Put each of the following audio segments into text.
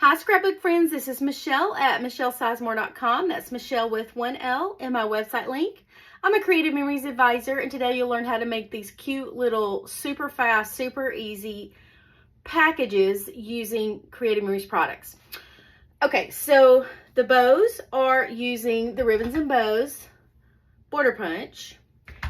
Hi Scrapbook friends, this is Michelle at michellesizemore.com. That's Michelle with one L in my website link. I'm a creative memories advisor, and today you'll learn how to make these cute little super fast, super easy packages using Creative Memories products. Okay, so the bows are using the Ribbons and Bows Border Punch,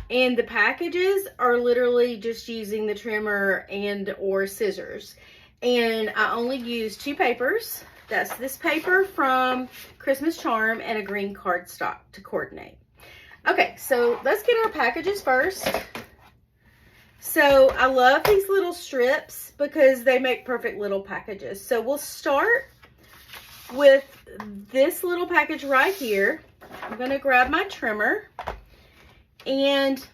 and the packages are literally just using the trimmer and or scissors. And I only use two papers. That's this paper from Christmas Charm and a green cardstock to coordinate. Okay, so let's get our packages first. So I love these little strips because they make perfect little packages. So we'll start with this little package right here. I'm going to grab my trimmer, and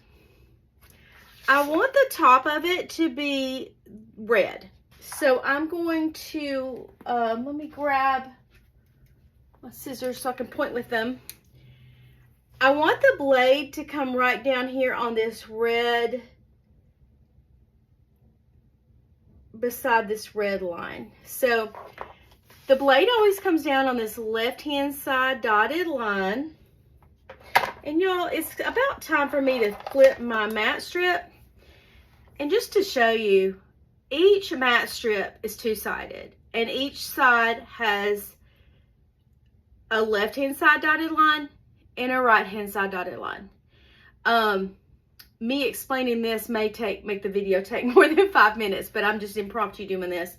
I want the top of it to be red. So I'm going to, let me grab my scissors so I can point with them. I want the blade to come right down here on this red, beside this red line. So the blade always comes down on this left-hand side dotted line. And y'all, it's about time for me to flip my mat strip. And just to show you, each mat strip is two-sided, and each side has a left-hand side dotted line and a right-hand side dotted line. Me explaining this may make the video take more than 5 minutes, but I'm just impromptu doing this.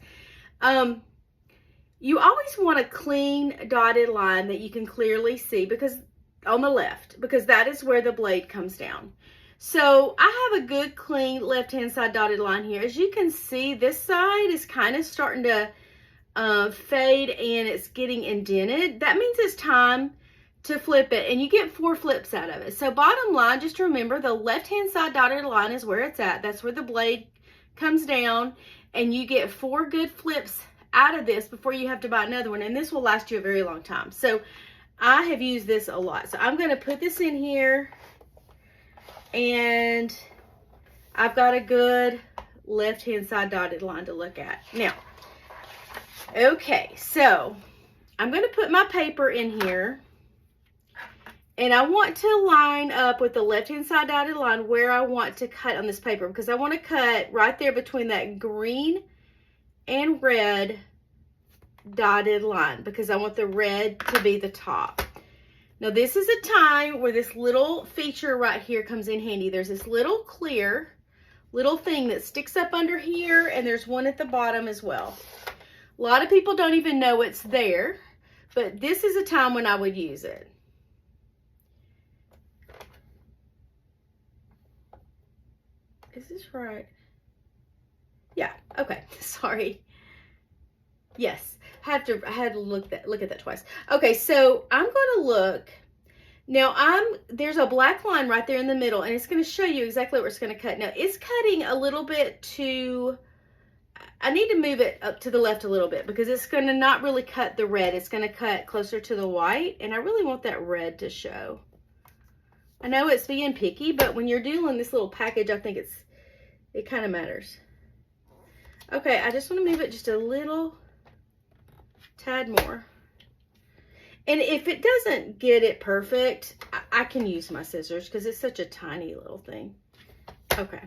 You always want a clean dotted line that you can clearly see, because on the left, because that is where the blade comes down. So I have a good clean left-hand side dotted line here. As you can see, this side is kind of starting to fade and it's getting indented. That means it's time to flip it, and you get 4 flips out of it. So bottom line, just remember the left-hand side dotted line is where it's at. That's where the blade comes down, and you get 4 good flips out of this before you have to buy another one, and this will last you a very long time. So I have used this a lot. So I'm going to put this in here, and I've got a good left-hand side dotted line to look at. Now, okay, so I'm going to put my paper in here, and I want to line up with the left-hand side dotted line where I want to cut on this paper, because I want to cut right there between that green and red dotted line, because I want the red to be the top. Now this is a time where this little feature right here comes in handy. There's this little clear little thing that sticks up under here, and there's one at the bottom as well. A lot of people don't even know it's there, but this is a time when I would use it. Is this right? Yeah, okay, sorry. Yes, I had to look at that twice. Okay, so I'm going to look. Now there's a black line right there in the middle, and it's going to show you exactly where it's going to cut. Now it's cutting a little bit to, I need to move it up to the left a little bit, because it's going to not really cut the red. It's going to cut closer to the white, and I really want that red to show. I know it's being picky, but when you're doing this little package, I think it kind of matters. Okay, I just want to move it just a little tad more. And if it doesn't get it perfect, I can use my scissors, because it's such a tiny little thing. Okay.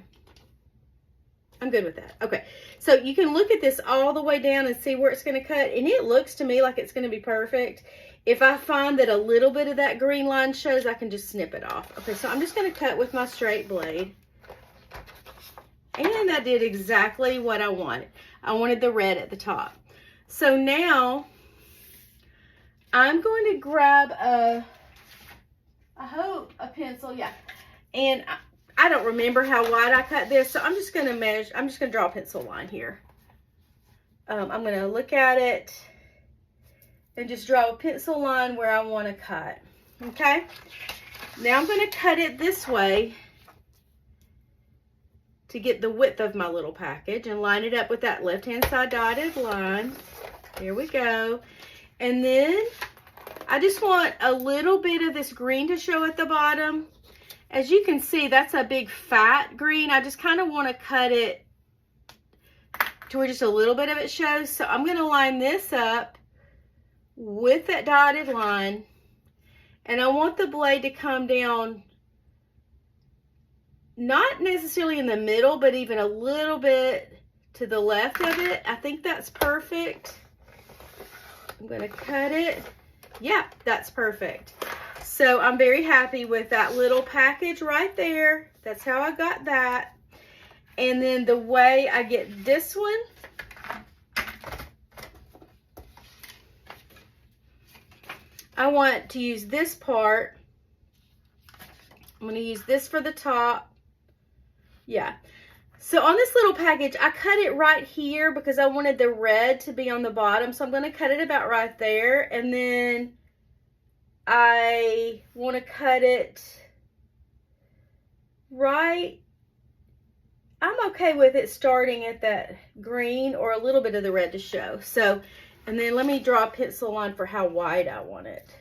I'm good with that. Okay. So you can look at this all the way down and see where it's going to cut. And it looks to me like it's going to be perfect. If I find that a little bit of that green line shows, I can just snip it off. Okay. So I'm just going to cut with my straight blade. And I did exactly what I wanted. I wanted the red at the top. So now I'm going to grab I hope a pencil, yeah. And I don't remember how wide I cut this, so I'm just going to measure. I'm just going to draw a pencil line here. I'm going to look at it and just draw a pencil line where I want to cut. Okay. Now I'm going to cut it this way to get the width of my little package, and line it up with that left-hand side dotted line. There we go. And then I just want a little bit of this green to show at the bottom. As you can see, that's a big fat green. I just kind of want to cut it to where just a little bit of it shows. So I'm going to line this up with that dotted line, and I want the blade to come down not necessarily in the middle, but even a little bit to the left of it. I think that's perfect. I'm going to cut it. Yeah, that's perfect. So I'm very happy with that little package right there. That's how I got that. And then the way I get this one, I want to use this part. I'm going to use this for the top. Yeah. So on this little package, I cut it right here because I wanted the red to be on the bottom. So I'm going to cut it about right there. And then I want to cut it right. I'm okay with it starting at that green or a little bit of the red to show. So, and then let me draw a pencil line for how wide I want it.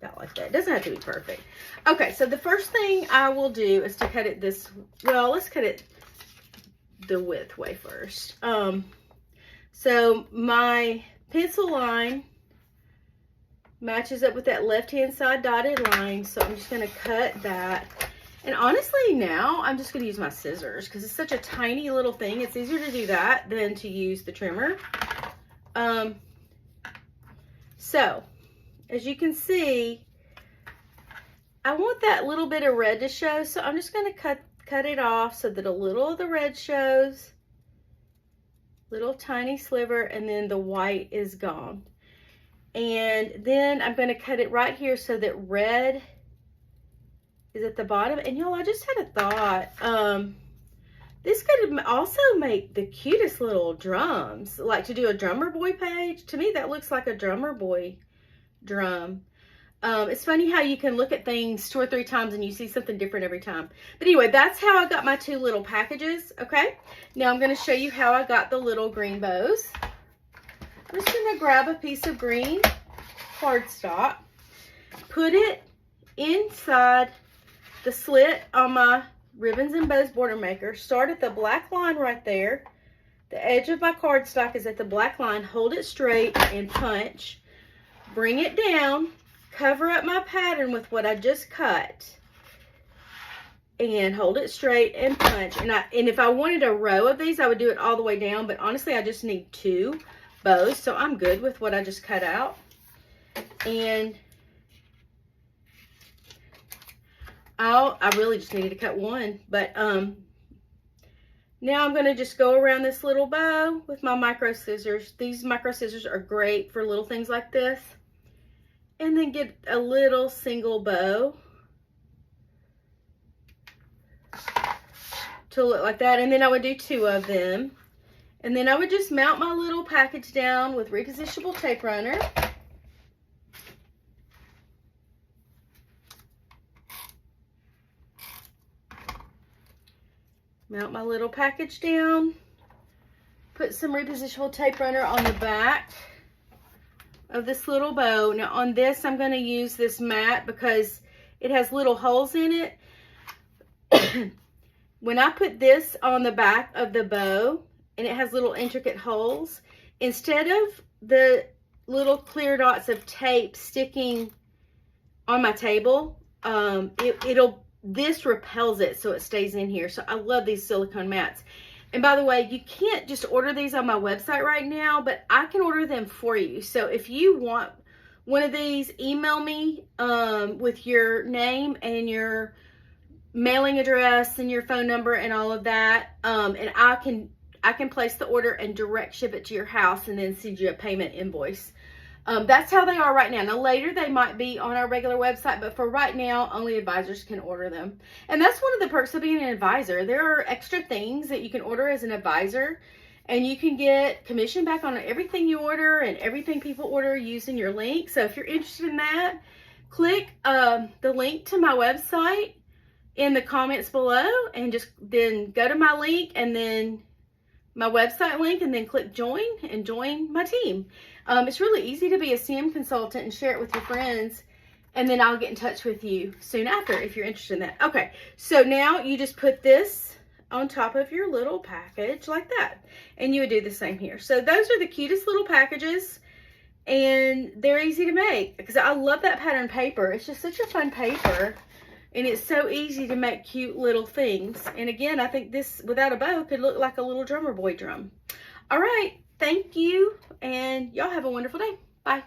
About like that. It doesn't have to be perfect. Okay, so the first thing I will do is to cut it this, well, let's cut it the width way first. So my pencil line matches up with that left-hand side dotted line, so I'm just going to cut that. And honestly, now I'm just going to use my scissors because it's such a tiny little thing. It's easier to do that than to use the trimmer. So as you can see, I want that little bit of red to show, so I'm just going to cut it off so that a little of the red shows, little tiny sliver, and then the white is gone. And then I'm going to cut it right here so that red is at the bottom. And y'all, I just had a thought. This could also make the cutest little drums, like to do a drummer boy page. To me, that looks like a drummer boy drum. It's funny how you can look at things 2 or 3 times and you see something different every time. But anyway, that's how I got my 2 little packages. Okay, now I'm going to show you how I got the little green bows. I'm just going to grab a piece of green cardstock, put it inside the slit on my Ribbons and Bows border maker. Start at the black line right there. The edge of my cardstock is at the black line. Hold it straight and punch. Bring it down. Cover up my pattern with what I just cut. And hold it straight and punch. And if I wanted a row of these, I would do it all the way down. But honestly, I just need 2 bows. So I'm good with what I just cut out. And I really just needed to cut 1. But now I'm going to just go around this little bow with my micro scissors. These micro scissors are great for little things like this. And then get a little single bow to look like that. And then I would do 2 of them. And then I would just mount my little package down with repositionable tape runner. Mount my little package down. Put some repositionable tape runner on the back of this little bow. Now on this, I'm going to use this mat because it has little holes in it. When I put this on the back of the bow and it has little intricate holes, instead of the little clear dots of tape sticking on my table, this repels it so it stays in here. So I love these silicone mats. And by the way, you can't just order these on my website right now, but I can order them for you. So if you want one of these, email me with your name and your mailing address and your phone number and all of that. And I can place the order and direct ship it to your house and then send you a payment invoice. That's how they are right now. Now later they might be on our regular website, but for right now, only advisors can order them. And that's one of the perks of being an advisor. There are extra things that you can order as an advisor, and you can get commission back on everything you order and everything people order using your link. So if you're interested in that, click the link to my website in the comments below and just then go to my link and then my website link and then click join and join my team. It's really easy to be a CM consultant and share it with your friends, and then I'll get in touch with you soon after if you're interested in that. Okay, so now you just put this on top of your little package like that. And you would do the same here. So those are the cutest little packages, and they're easy to make because I love that pattern paper. It's just such a fun paper, and it's so easy to make cute little things. And again, I think this without a bow could look like a little drummer boy drum. All right, thank you, and y'all have a wonderful day. Bye.